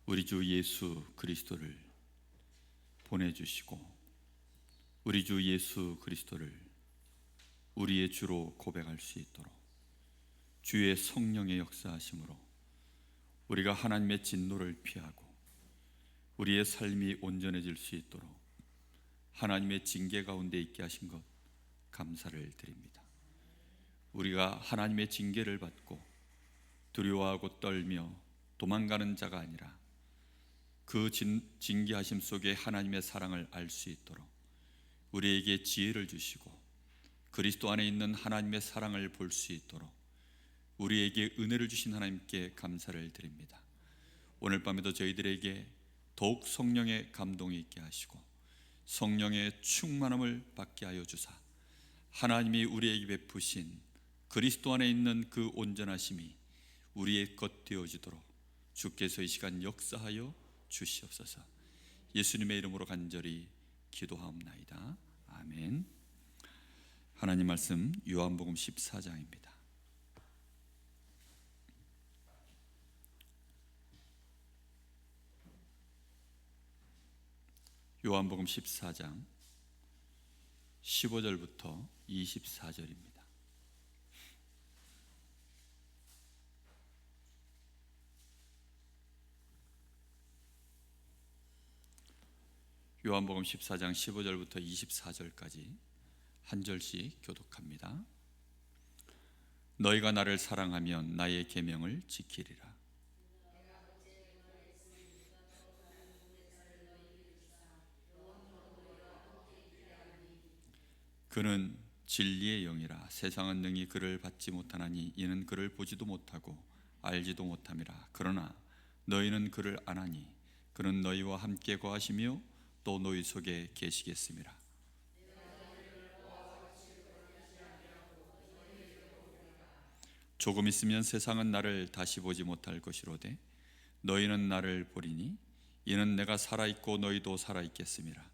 우리 주 예수 그리스도를 보내주시고 우리 주 예수 그리스도를 우리의 주로 고백할 수 있도록 주의 성령의 역사하심으로 우리가 하나님의 진노를 피하고 우리의 삶이 온전해질 수 있도록 하나님의 징계 가운데 있게 하신 것 감사를 드립니다. 우리가 하나님의 징계를 받고 두려워하고 떨며 도망가는 자가 아니라 그 징계하심 속에 하나님의 사랑을 알 수 있도록 우리에게 지혜를 주시고 그리스도 안에 있는 하나님의 사랑을 볼 수 있도록 우리에게 은혜를 주신 하나님께 감사를 드립니다. 오늘 밤에도 저희들에게 더욱 성령의 감동이 있게 하시고 성령의 충만함을 받게 하여 주사 하나님이 우리에게 베푸신 그리스도 안에 있는 그 온전하심이 우리의 것 되어지도록 주께서 이 시간 역사하여 주시옵소서. 예수님의 이름으로 간절히 기도하옵나이다. 아멘. 하나님 말씀 요한복음 14장입니다. 요한복음 14장 15절부터 24절입니다. 요한복음 14장 15절부터 24절까지 한 절씩 교독합니다. 너희가 나를 사랑하면 나의 계명을 지키리라. 그는 진리의 영이라. 세상은 능히 그를 받지 못하나니 이는 그를 보지도 못하고 알지도 못함이라. 그러나 너희는 그를 아나니 그는 너희와 함께 거하시며 또 너희 속에 계시겠음이라. 조금 있으면 세상은 나를 다시 보지 못할 것이로되 너희는 나를 보리니 이는 내가 살아있고 너희도 살아있겠음이라.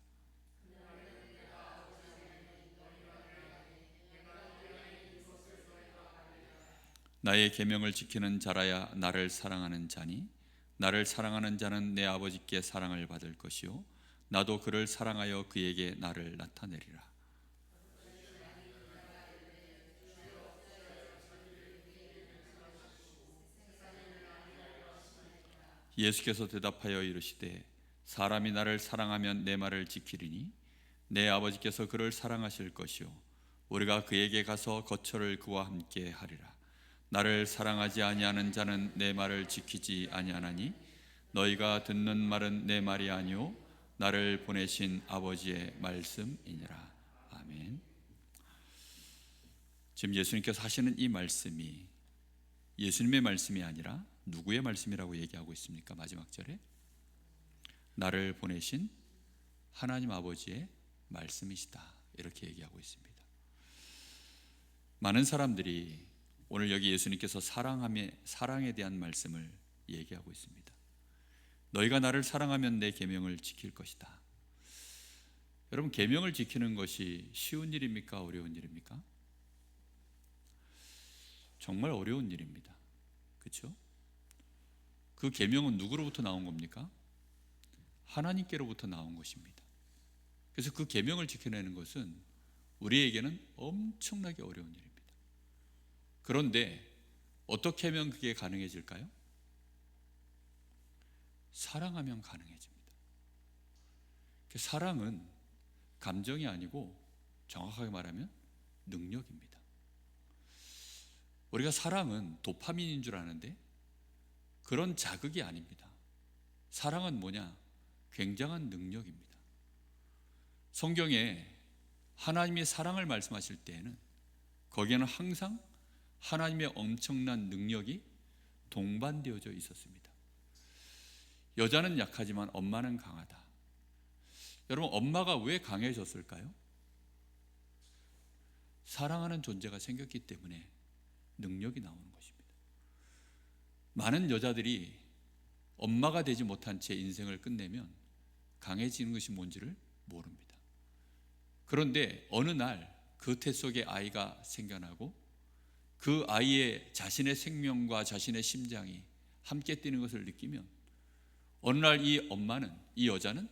나의 계명을 지키는 자라야 나를 사랑하는 자니 나를 사랑하는 자는 내 아버지께 사랑을 받을 것이요 나도 그를 사랑하여 그에게 나를 나타내리라. 예수께서 대답하여 이르시되 사람이 나를 사랑하면 내 말을 지키리니 내 아버지께서 그를 사랑하실 것이요 우리가 그에게 가서 거처를 그와 함께 하리라. 나를 사랑하지 아니하는 자는 내 말을 지키지 아니하나니 너희가 듣는 말은 내 말이 아니요 나를 보내신 아버지의 말씀이니라. 아멘. 지금 예수님께서 하시는 이 말씀이 예수님의 말씀이 아니라 누구의 말씀이라고 얘기하고 있습니까? 마지막 절에 나를 보내신 하나님 아버지의 말씀이시다 이렇게 얘기하고 있습니다. 많은 사람들이 오늘 여기 예수님께서 사랑에 대한 말씀을 얘기하고 있습니다. 너희가 나를 사랑하면 내 계명을 지킬 것이다. 여러분, 계명을 지키는 것이 쉬운 일입니까? 어려운 일입니까? 정말 어려운 일입니다. 그렇죠? 그 계명은 누구로부터 나온 겁니까? 하나님께로부터 나온 것입니다. 그래서 그 계명을 지켜내는 것은 우리에게는 엄청나게 어려운 일입니다. 그런데 어떻게 하면 그게 가능해질까요? 사랑하면 가능해집니다. 사랑은 감정이 아니고 정확하게 말하면 능력입니다. 우리가 사랑은 도파민인 줄 아는데 그런 자극이 아닙니다. 사랑은 뭐냐? 굉장한 능력입니다. 성경에 하나님의 사랑을 말씀하실 때에는 거기에는 항상 하나님의 엄청난 능력이 동반되어져 있었습니다. 여자는 약하지만 엄마는 강하다. 여러분, 엄마가 왜 강해졌을까요? 사랑하는 존재가 생겼기 때문에 능력이 나오는 것입니다. 많은 여자들이 엄마가 되지 못한 채 인생을 끝내면 강해지는 것이 뭔지를 모릅니다. 그런데 어느 날 그 태 속에 아이가 생겨나고 그 아이의 자신의 생명과 자신의 심장이 함께 뛰는 것을 느끼면 어느 날 이 엄마는, 이 여자는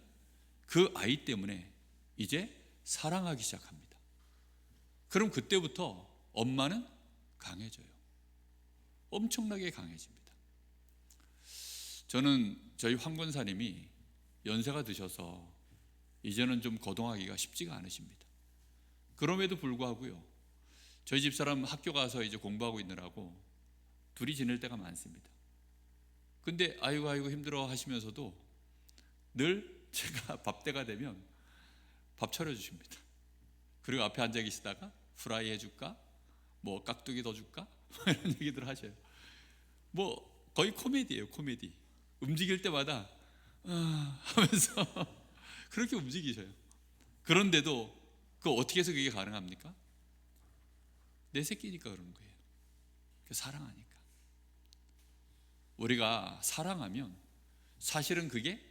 그 아이 때문에 이제 사랑하기 시작합니다. 그럼 그때부터 엄마는 강해져요. 엄청나게 강해집니다. 저는 저희 황 권사님이 연세가 드셔서 이제는 좀 거동하기가 쉽지가 않으십니다. 그럼에도 불구하고요, 저희 집사람 학교 가서 이제 공부하고 있느라고 둘이 지낼 때가 많습니다. 근데 아이고 힘들어 하시면서도 늘 제가 밥 때가 되면 밥 차려주십니다. 그리고 앞에 앉아 계시다가 프라이 해줄까? 뭐 깍두기 더 줄까? 이런 얘기들 하셔요. 뭐 거의 코미디예요, 코미디. 움직일 때마다 하면서 그렇게 움직이셔요. 그런데도 그 어떻게 해서 그게 가능합니까? 내 새끼니까 그런 거예요. 사랑하니까. 우리가 사랑하면 사실은 그게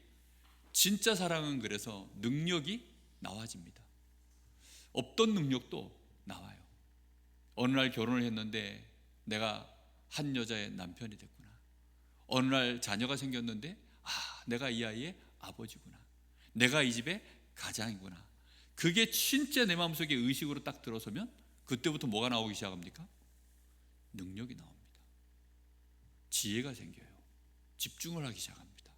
진짜 사랑은 그래서 능력이 나와집니다. 없던 능력도 나와요. 어느 날 결혼을 했는데 내가 한 여자의 남편이 됐구나. 어느 날 자녀가 생겼는데 내가 이 아이의 아버지구나. 내가 이 집의 가장이구나. 그게 진짜 내 마음속에 의식으로 딱 들어서면 그때부터 뭐가 나오기 시작합니까? 능력이 나옵니다. 지혜가 생겨요. 집중을 하기 시작합니다.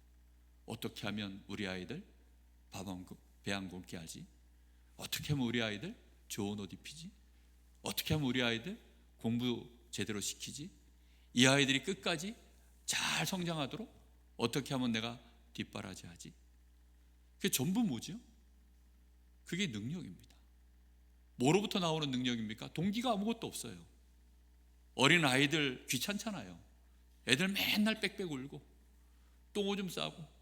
어떻게 하면 우리 아이들 배 안 굶게 하지? 어떻게 하면 우리 아이들 좋은 옷 입히지? 어떻게 하면 우리 아이들 공부 제대로 시키지? 이 아이들이 끝까지 잘 성장하도록 어떻게 하면 내가 뒷바라지하지? 그게 전부 뭐죠? 그게 능력입니다. 뭐로부터 나오는 능력입니까? 동기가 아무것도 없어요. 어린 아이들 귀찮잖아요. 애들 맨날 빽빽 울고 똥오줌 싸고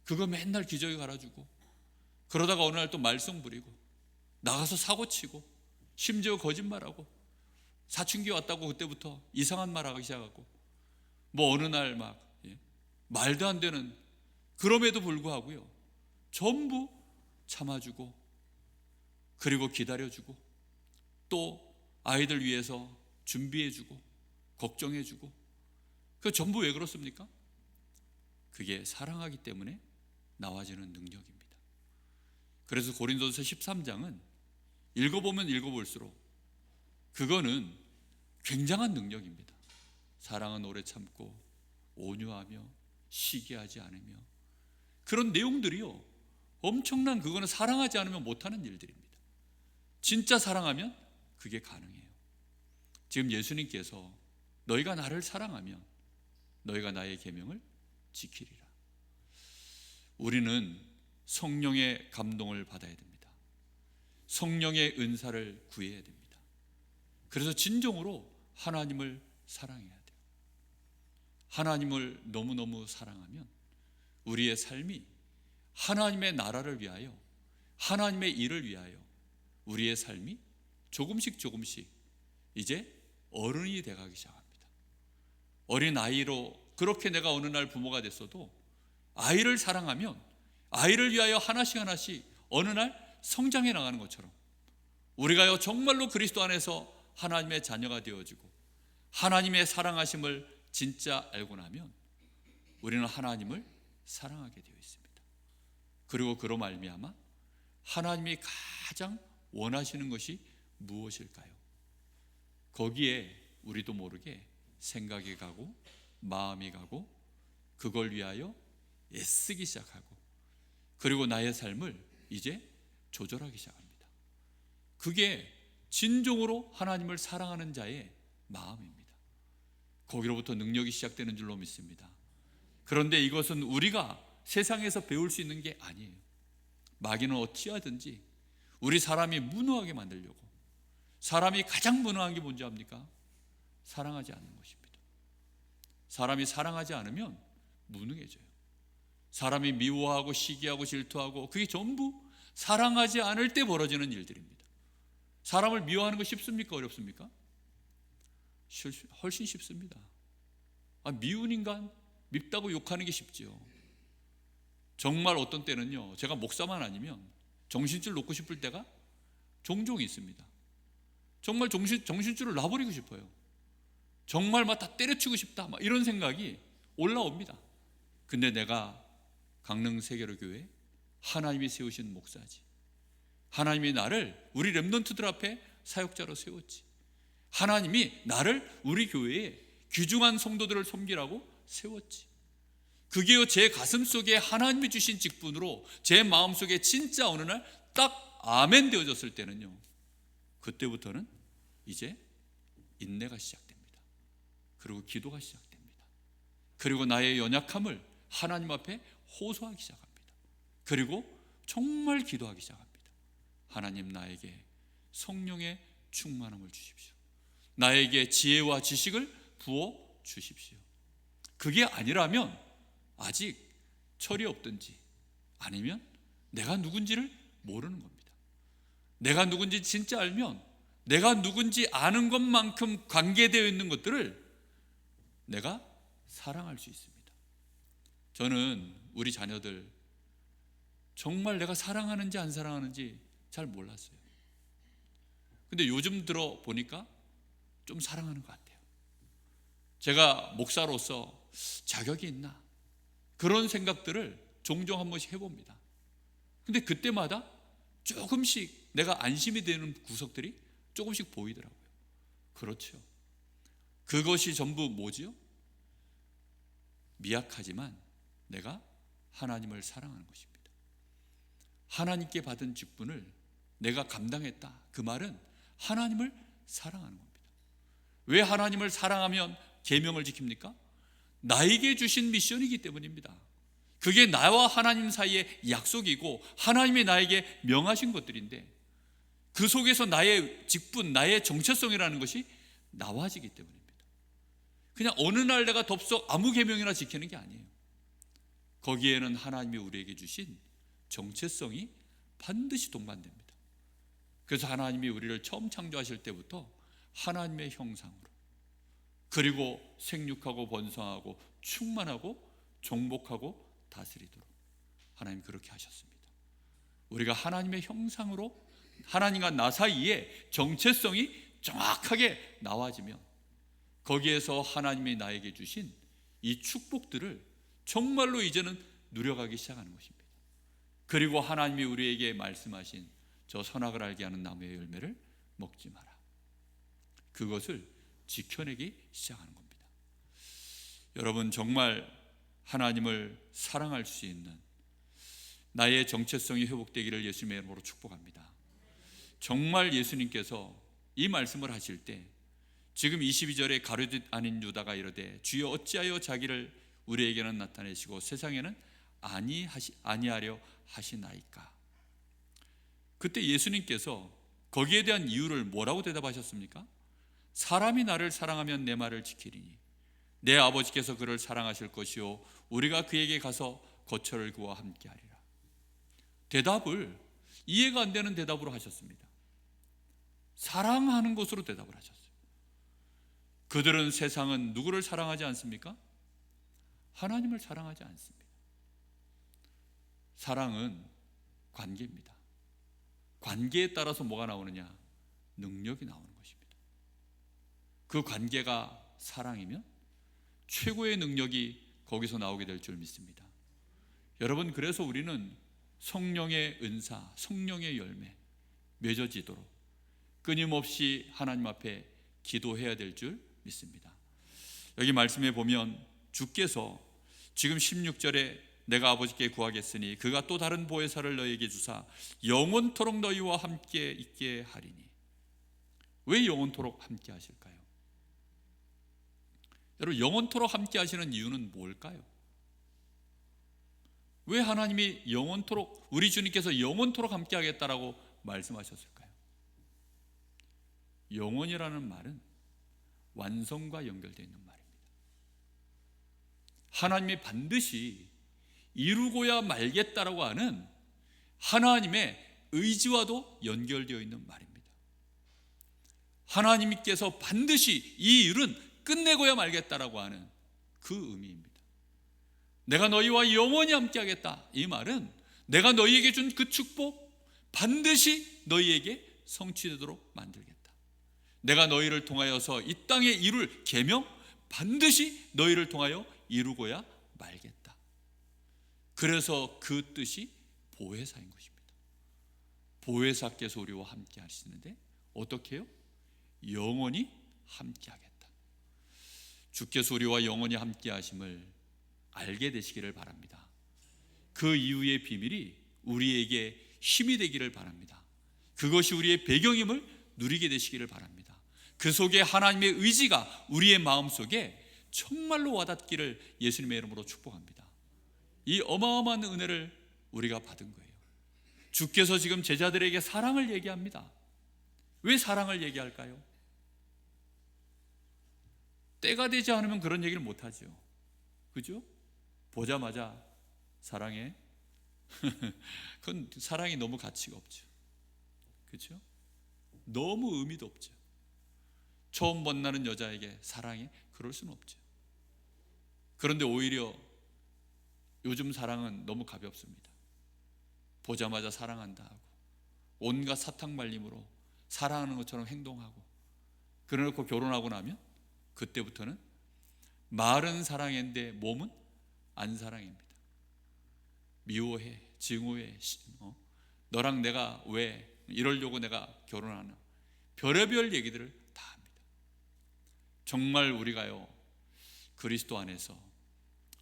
그거 맨날 기저귀 갈아주고 그러다가 어느 날 또 말썽 부리고 나가서 사고치고 심지어 거짓말하고 사춘기 왔다고 그때부터 이상한 말 하기 시작하고 뭐 어느 날 막 말도 안 되는, 그럼에도 불구하고요 전부 참아주고 그리고 기다려주고 또 아이들 위해서 준비해주고 걱정해주고 그 전부 왜 그렇습니까? 그게 사랑하기 때문에 나와지는 능력입니다. 그래서 고린도서 13장은 읽어보면 읽어볼수록 그거는 굉장한 능력입니다. 사랑은 오래 참고 온유하며 시기하지 않으며, 그런 내용들이요 엄청난, 그거는 사랑하지 않으면 못하는 일들입니다. 진짜 사랑하면 그게 가능해요. 지금 예수님께서 너희가 나를 사랑하면 너희가 나의 계명을 지키리라. 우리는 성령의 감동을 받아야 됩니다. 성령의 은사를 구해야 됩니다. 그래서 진정으로 하나님을 사랑해야 돼요. 하나님을 너무너무 사랑하면 우리의 삶이 하나님의 나라를 위하여, 하나님의 일을 위하여 우리의 삶이 조금씩 이제 어른이 돼가기 시작합니다. 어린 아이로 그렇게 내가 어느 날 부모가 됐어도 아이를 사랑하면 아이를 위하여 하나씩 어느 날 성장해 나가는 것처럼 우리가요 정말로 그리스도 안에서 하나님의 자녀가 되어지고 하나님의 사랑하심을 진짜 알고 나면 우리는 하나님을 사랑하게 되어 있습니다. 그리고 그로 말미암아 하나님이 가장 원하시는 것이 무엇일까요? 거기에 우리도 모르게 생각이 가고 마음이 가고 그걸 위하여 애쓰기 시작하고 그리고 나의 삶을 이제 조절하기 시작합니다. 그게 진정으로 하나님을 사랑하는 자의 마음입니다. 거기로부터 능력이 시작되는 줄로 믿습니다. 그런데 이것은 우리가 세상에서 배울 수 있는 게 아니에요. 마귀는 어찌하든지 우리 사람이 무능하게 만들려고, 사람이 가장 무능한 게 뭔지 압니까? 사랑하지 않는 것입니다. 사람이 사랑하지 않으면 무능해져요. 사람이 미워하고 시기하고 질투하고 그게 전부 사랑하지 않을 때 벌어지는 일들입니다. 사람을 미워하는 거 쉽습니까? 어렵습니까? 훨씬 쉽습니다. 미운 인간, 밉다고 욕하는 게 쉽지요. 정말 어떤 때는요 제가 목사만 아니면 정신줄 놓고 싶을 때가 종종 있습니다. 정말 정신줄을 놔버리고 싶어요. 정말 막 다 때려치고 싶다 막 이런 생각이 올라옵니다. 근데 내가 강릉 세계로 교회 하나님이 세우신 목사지. 하나님이 나를 우리 렘넌트들 앞에 사역자로 세웠지. 하나님이 나를 우리 교회에 귀중한 성도들을 섬기라고 세웠지. 그게요, 제 가슴 속에 하나님이 주신 직분으로 제 마음속에 진짜 어느 날 딱 아멘 되어졌을 때는요, 그때부터는 이제 인내가 시작됩니다. 그리고 기도가 시작됩니다. 그리고 나의 연약함을 하나님 앞에 호소하기 시작합니다. 그리고 정말 기도하기 시작합니다. 하나님, 나에게 성령의 충만함을 주십시오. 나에게 지혜와 지식을 부어 주십시오. 그게 아니라면 아직 철이 없든지 아니면 내가 누군지를 모르는 겁니다. 내가 누군지 진짜 알면 내가 누군지 아는 것만큼 관계되어 있는 것들을 내가 사랑할 수 있습니다. 저는 우리 자녀들 정말 내가 사랑하는지 안 사랑하는지 잘 몰랐어요. 근데 요즘 들어 보니까 좀 사랑하는 것 같아요. 제가 목사로서 자격이 있나? 그런 생각들을 종종 한 번씩 해봅니다. 근데 그때마다 조금씩 내가 안심이 되는 구석들이 조금씩 보이더라고요. 그렇죠. 그것이 전부 뭐지요? 미약하지만 내가 하나님을 사랑하는 것입니다. 하나님께 받은 직분을 내가 감당했다. 그 말은 하나님을 사랑하는 겁니다. 왜 하나님을 사랑하면 계명을 지킵니까? 나에게 주신 미션이기 때문입니다. 그게 나와 하나님 사이의 약속이고 하나님이 나에게 명하신 것들인데, 그 속에서 나의 직분, 나의 정체성이라는 것이 나와지기 때문입니다. 그냥 어느 날 내가 덥석 아무 계명이나 지키는 게 아니에요. 거기에는 하나님이 우리에게 주신 정체성이 반드시 동반됩니다. 그래서 하나님이 우리를 처음 창조하실 때부터 하나님의 형상으로, 그리고 생육하고 번성하고 충만하고 정복하고 다스리도록 하나님 그렇게 하셨습니다. 우리가 하나님의 형상으로 하나님과 나 사이에 정체성이 정확하게 나와지면 거기에서 하나님이 나에게 주신 이 축복들을 정말로 이제는 누려가기 시작하는 것입니다. 그리고 하나님이 우리에게 말씀하신 저 선악을 알게 하는 나무의 열매를 먹지 마라, 그것을 지켜내기 시작하는 겁니다. 여러분, 정말 하나님을 사랑할 수 있는 나의 정체성이 회복되기를 예수님의 이름으로 축복합니다. 정말 예수님께서 이 말씀을 하실 때 지금 22절에 가룟 아닌 유다가 이르되 주여 어찌하여 자기를 우리에게는 나타내시고 세상에는 아니하려 하시나이까. 그때 예수님께서 거기에 대한 이유를 뭐라고 대답하셨습니까? 사람이 나를 사랑하면 내 말을 지키리니 내 아버지께서 그를 사랑하실 것이요 우리가 그에게 가서 거처를 그와 함께 하리라. 대답을 이해가 안 되는 대답으로 하셨습니다. 사랑하는 것으로 대답을 하셨어요. 그들은 세상은 누구를 사랑하지 않습니까? 하나님을 사랑하지 않습니다. 사랑은 관계입니다. 관계에 따라서 뭐가 나오느냐? 능력이 나오는 것입니다. 그 관계가 사랑이면 최고의 능력이 거기서 나오게 될 줄 믿습니다. 여러분, 그래서 우리는 성령의 은사, 성령의 열매 맺어지도록 끊임없이 하나님 앞에 기도해야 될 줄 믿습니다. 여기 말씀에 보면 주께서 지금 16절에 내가 아버지께 구하겠으니 그가 또 다른 보혜사를 너희에게 주사 영원토록 너희와 함께 있게 하리니. 왜 영원토록 함께 하실까요? 여러분, 영원토록 함께 하시는 이유는 뭘까요? 왜 하나님이 영원토록, 우리 주님께서 영원토록 함께 하겠다라고 말씀하셨을까요? 영원이라는 말은 완성과 연결되어 있는 말입니다. 하나님이 반드시 이루고야 말겠다라고 하는 하나님의 의지와도 연결되어 있는 말입니다. 하나님께서 반드시 이 일은 끝내고야 말겠다라고 하는 그 의미입니다. 내가 너희와 영원히 함께 하겠다, 이 말은 내가 너희에게 준 그 축복 반드시 너희에게 성취되도록 만들겠다. 내가 너희를 통하여서 이 땅에 이룰 계명 반드시 너희를 통하여 이루고야 말겠다. 그래서 그 뜻이 보혜사인 것입니다. 보혜사께서 우리와 함께 하시는데 어떻게 해요? 영원히 함께 하겠다. 주께서 우리와 영원히 함께 하심을 알게 되시기를 바랍니다. 그 이유의 비밀이 우리에게 힘이 되기를 바랍니다. 그것이 우리의 배경임을 누리게 되시기를 바랍니다. 그 속에 하나님의 의지가 우리의 마음속에 정말로 와닿기를 예수님의 이름으로 축복합니다. 이 어마어마한 은혜를 우리가 받은 거예요. 주께서 지금 제자들에게 사랑을 얘기합니다. 왜 사랑을 얘기할까요? 때가 되지 않으면 그런 얘기를 못하죠. 그죠? 보자마자 사랑해? 그건 사랑이 너무 가치가 없죠. 그렇죠? 너무 의미도 없죠. 처음 만나는 여자에게 사랑해? 그럴 수는 없죠. 그런데 오히려 요즘 사랑은 너무 가볍습니다. 보자마자 사랑한다 하고 온갖 사탕 말림으로 사랑하는 것처럼 행동하고 그래놓고 결혼하고 나면 그때부터는 말은 사랑인데 몸은 안 사랑입니다. 미워해, 증오해, 너랑 내가 왜 이러려고 내가 결혼하나, 별의별 얘기들을 다 합니다. 정말 우리가요 그리스도 안에서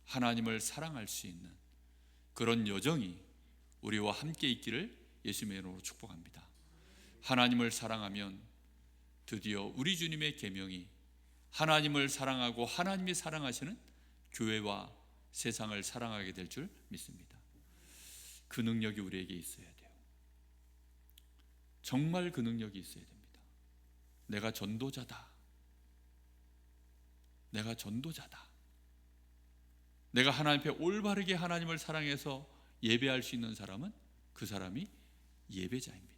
하나님을 사랑할 수 있는 그런 여정이 우리와 함께 있기를 예수님의 이름으로 축복합니다. 하나님을 사랑하면 드디어 우리 주님의 계명이 하나님을 사랑하고 하나님이 사랑하시는 교회와 세상을 사랑하게 될 줄 믿습니다. 그 능력이 우리에게 있어야 돼요. 정말 그 능력이 있어야 됩니다. 내가 전도자다. 내가 전도자다. 내가 하나님 앞에 올바르게 하나님을 사랑해서 예배할 수 있는 사람은 그 사람이 예배자입니다.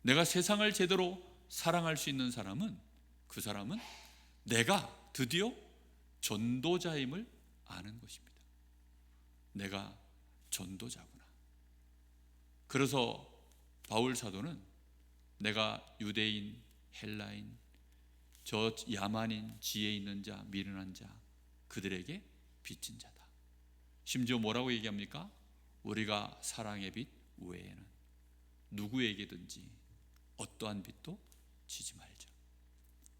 내가 세상을 제대로 사랑할 수 있는 사람은 그 사람은 내가 드디어 전도자임을 아는 것입니다. 내가 전도자구나. 그래서 바울 사도는 내가 유대인, 헬라인, 저 야만인, 지혜 있는 자, 미련한 자 그들에게 빚진 자다. 심지어 뭐라고 얘기합니까? 우리가 사랑의 빚 외에는 누구에게든지 어떠한 빚도 지지 말자.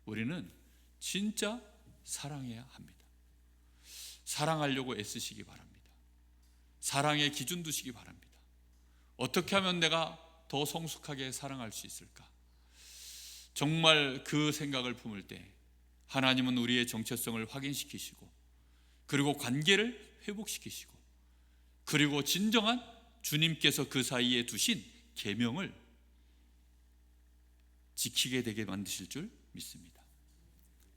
우리는 진짜 사랑해야 합니다. 사랑하려고 애쓰시기 바랍니다. 사랑의 기준 두시기 바랍니다. 어떻게 하면 내가 더 성숙하게 사랑할 수 있을까? 정말 그 생각을 품을 때 하나님은 우리의 정체성을 확인시키시고 그리고 관계를 회복시키시고 그리고 진정한 주님께서 그 사이에 두신 계명을 지키게 되게 만드실 줄 믿습니다.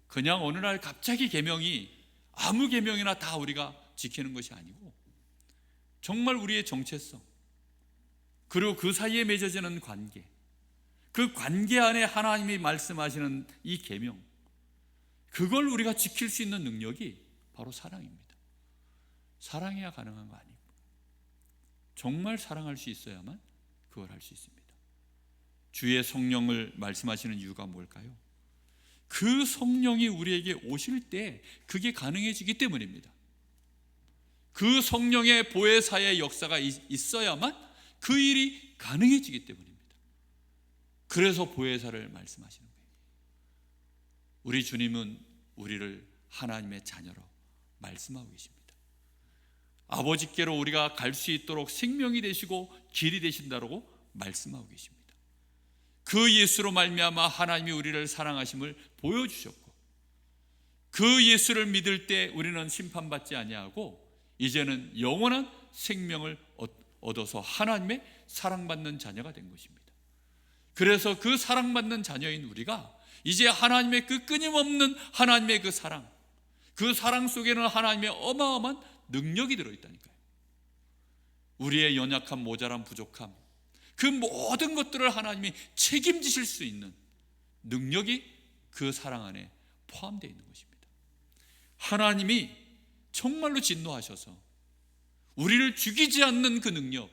그냥 어느 날 갑자기 계명이 아무 계명이나 다 우리가 지키는 것이 아니고 정말 우리의 정체성 그리고 그 사이에 맺어지는 관계, 그 관계 안에 하나님이 말씀하시는 이 계명, 그걸 우리가 지킬 수 있는 능력이 바로 사랑입니다. 사랑해야 가능한 거 아니고 정말 사랑할 수 있어야만 그걸 할 수 있습니다. 주의 성령을 말씀하시는 이유가 뭘까요? 그 성령이 우리에게 오실 때 그게 가능해지기 때문입니다. 그 성령의 보혜사의 역사가 있어야만 그 일이 가능해지기 때문입니다. 그래서 보혜사를 말씀하시는 거예요. 우리 주님은 우리를 하나님의 자녀로 말씀하고 계십니다. 아버지께로 우리가 갈 수 있도록 생명이 되시고 길이 되신다라고 말씀하고 계십니다. 그 예수로 말미암아 하나님이 우리를 사랑하심을 보여주셨고 그 예수를 믿을 때 우리는 심판받지 아니하고 이제는 영원한 생명을 얻어서 하나님의 사랑받는 자녀가 된 것입니다. 그래서 그 사랑받는 자녀인 우리가 이제 하나님의 그 끊임없는 하나님의 그 사랑 속에는 하나님의 어마어마한 능력이 들어있다니까요. 우리의 연약함, 모자람, 부족함 그 모든 것들을 하나님이 책임지실 수 있는 능력이 그 사랑 안에 포함되어 있는 것입니다. 하나님이 정말로 진노하셔서 우리를 죽이지 않는 그 능력,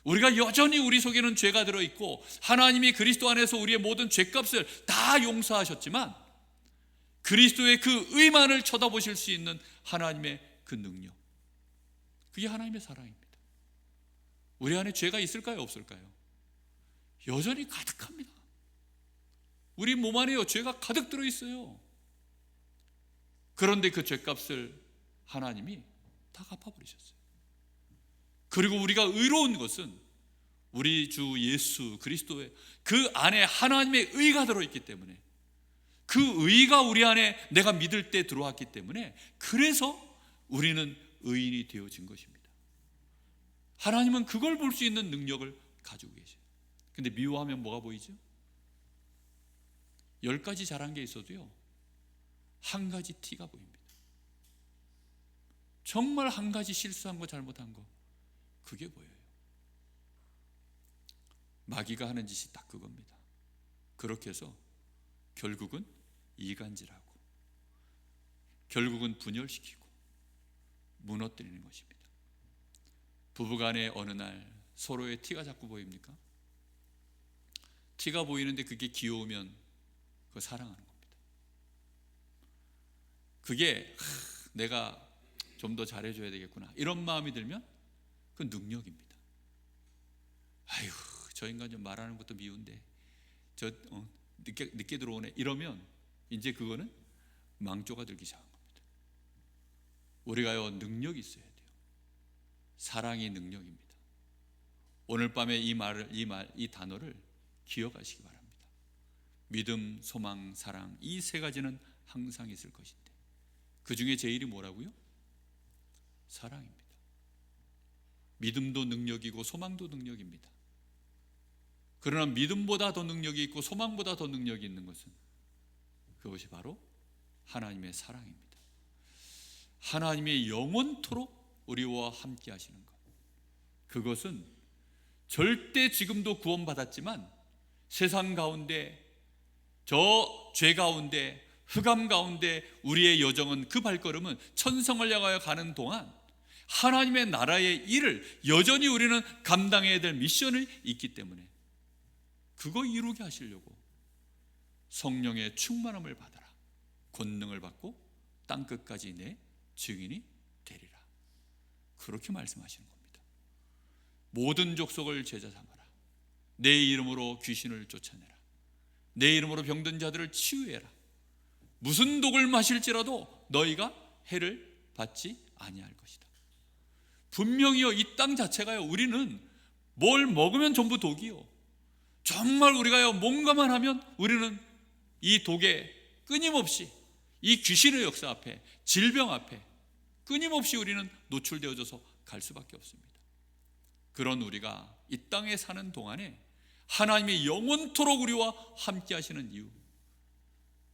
우리가 여전히 우리 속에는 죄가 들어있고 하나님이 그리스도 안에서 우리의 모든 죄값을 다 용서하셨지만 그리스도의 그 의만을 쳐다보실 수 있는 하나님의 그 능력, 그게 하나님의 사랑입니다. 우리 안에 죄가 있을까요, 없을까요? 여전히 가득합니다. 우리 몸 안에요, 죄가 가득 들어있어요. 그런데 그 죄값을 하나님이 다 갚아버리셨어요. 그리고 우리가 의로운 것은 우리 주 예수 그리스도의 그 안에 하나님의 의가 들어있기 때문에, 그 의가 우리 안에 내가 믿을 때 들어왔기 때문에, 그래서 우리는 의인이 되어진 것입니다. 하나님은 그걸 볼 수 있는 능력을 가지고 계셔요. 근데 미워하면 뭐가 보이죠? 10가지 잘한 게 있어도요, 한 가지 티가 보입니다. 정말 한 가지 실수한 거, 잘못한 거, 그게 보여요. 마귀가 하는 짓이 딱 그겁니다. 그렇게 해서 결국은 이간질하고, 결국은 분열시키고 무너뜨리는 것입니다. 부부간에 어느 날 서로의 티가 자꾸 보입니까? 티가 보이는데 그게 귀여우면 그거 사랑하는 겁니다. 그게 내가 좀 더 잘해줘야 되겠구나, 이런 마음이 들면 그건 능력입니다. 아유, 저 인간 좀 말하는 것도 미운데 저 늦게 들어오네, 이러면 이제 그거는 망조가 들기 시작한 겁니다. 우리가요, 능력이 있어야 돼요. 사랑이 능력입니다. 오늘 밤에 이 단어를 기억하시기 바랍니다. 믿음, 소망, 사랑, 이 세 가지는 항상 있을 것인데, 그 중에 제일이 뭐라고요? 사랑입니다. 믿음도 능력이고 소망도 능력입니다. 그러나 믿음보다 더 능력이 있고 소망보다 더 능력이 있는 것은, 그것이 바로 하나님의 사랑입니다. 하나님의 영원토록 우리와 함께 하시는 것, 그것은 절대 지금도 구원받았지만 세상 가운데, 저 죄 가운데, 흑암 가운데 우리의 여정은, 그 발걸음은 천성을 향하여 가는 동안 하나님의 나라의 일을 여전히 우리는 감당해야 될 미션이 있기 때문에, 그거 이루게 하시려고 성령의 충만함을 받아라, 권능을 받고 땅끝까지 내 증인이 되리라, 그렇게 말씀하시는 겁니다. 모든 족속을 제자 삼아라, 내 이름으로 귀신을 쫓아내라, 내 이름으로 병든 자들을 치유해라, 무슨 독을 마실지라도 너희가 해를 받지 아니할 것이다. 분명히요, 이 땅 자체가요, 우리는 뭘 먹으면 전부 독이요, 정말 우리가요 뭔가만 하면 우리는 이 독에 끊임없이, 이 귀신의 역사 앞에, 질병 앞에 끊임없이 우리는 노출되어져서 갈 수밖에 없습니다. 그런 우리가 이 땅에 사는 동안에 하나님이 영원토록 우리와 함께 하시는 이유,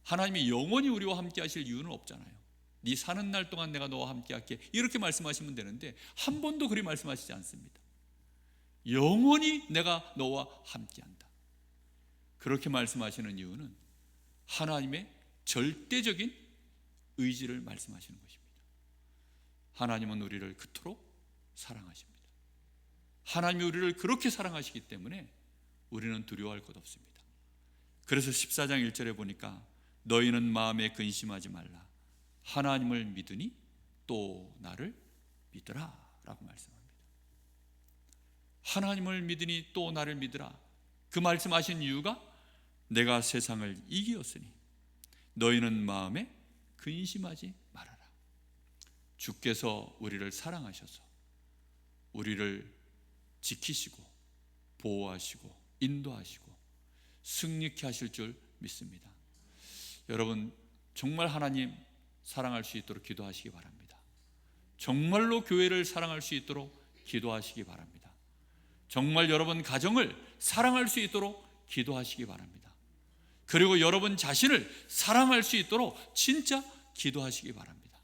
하나님이 영원히 우리와 함께 하실 이유는 없잖아요. 네 사는 날 동안 내가 너와 함께 할게, 이렇게 말씀하시면 되는데 한 번도 그리 말씀하시지 않습니다. 영원히 내가 너와 함께 한다, 그렇게 말씀하시는 이유는 하나님의 절대적인 의지를 말씀하시는 것입니다. 하나님은 우리를 그토록 사랑하십니다. 하나님이 우리를 그렇게 사랑하시기 때문에 우리는 두려워할 것 없습니다. 그래서 14장 1절에 보니까 너희는 마음에 근심하지 말라, 하나님을 믿으니 또 나를 믿으라 라고 말씀합니다. 하나님을 믿으니 또 나를 믿으라, 그 말씀하신 이유가 내가 세상을 이기었으니 너희는 마음에 근심하지 말아라. 주께서 우리를 사랑하셔서 우리를 지키시고 보호하시고 인도하시고 승리케 하실 줄 믿습니다. 여러분, 정말 하나님 사랑할 수 있도록 기도하시기 바랍니다. 정말로 교회를 사랑할 수 있도록 기도하시기 바랍니다. 정말 여러분 가정을 사랑할 수 있도록 기도하시기 바랍니다. 그리고 여러분 자신을 사랑할 수 있도록 진짜 기도하시기 바랍니다.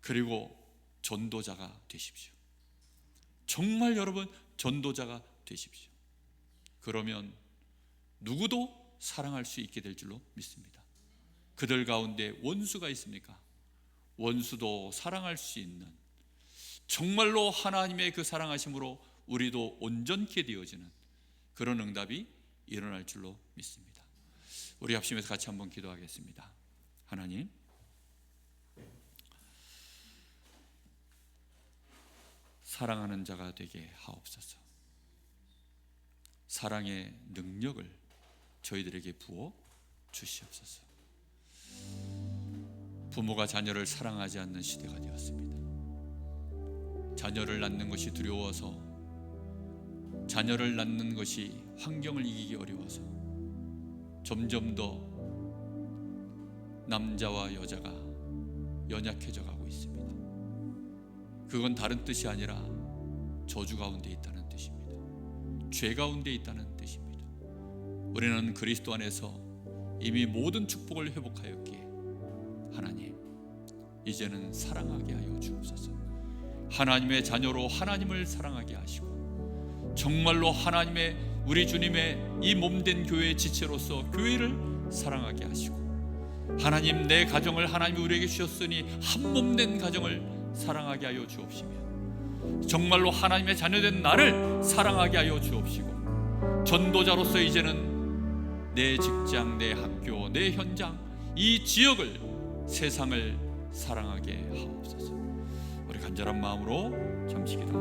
그리고 전도자가 되십시오. 정말 여러분 전도자가 되십시오. 그러면 누구도 사랑할 수 있게 될 줄로 믿습니다. 그들 가운데 원수가 있습니까? 원수도 사랑할 수 있는, 정말로 하나님의 그 사랑하심으로 우리도 온전케 되어지는 그런 응답이 일어날 줄로 믿습니다. 우리 합심해서 같이 한번 기도하겠습니다. 하나님, 사랑하는 자가 되게 하옵소서. 사랑의 능력을 저희들에게 부어 주시옵소서. 부모가 자녀를 사랑하지 않는 시대가 되었습니다. 자녀를 낳는 것이 두려워서, 자녀를 낳는 것이 환경을 이기기 어려워서 점점 더 남자와 여자가 연약해져 가고 있습니다. 그건 다른 뜻이 아니라 저주 가운데 있다는 뜻입니다. 죄 가운데 있다는 뜻입니다. 우리는 그리스도 안에서 이미 모든 축복을 회복하였기에 하나님, 이제는 사랑하게 하여 주옵소서. 하나님의 자녀로 하나님을 사랑하게 하시고, 정말로 하나님의, 우리 주님의 이 몸된 교회의 지체로서 교회를 사랑하게 하시고, 하나님, 내 가정을 하나님이 우리에게 주셨으니 한 몸된 가정을 사랑하게 하여 주옵시며, 정말로 하나님의 자녀된 나를 사랑하게 하여 주옵시고, 전도자로서 이제는 내 직장, 내 학교, 내 현장, 이 지역을, 세상을 사랑하게 하옵소서. 우리 간절한 마음으로 잠시 기도하겠습니다.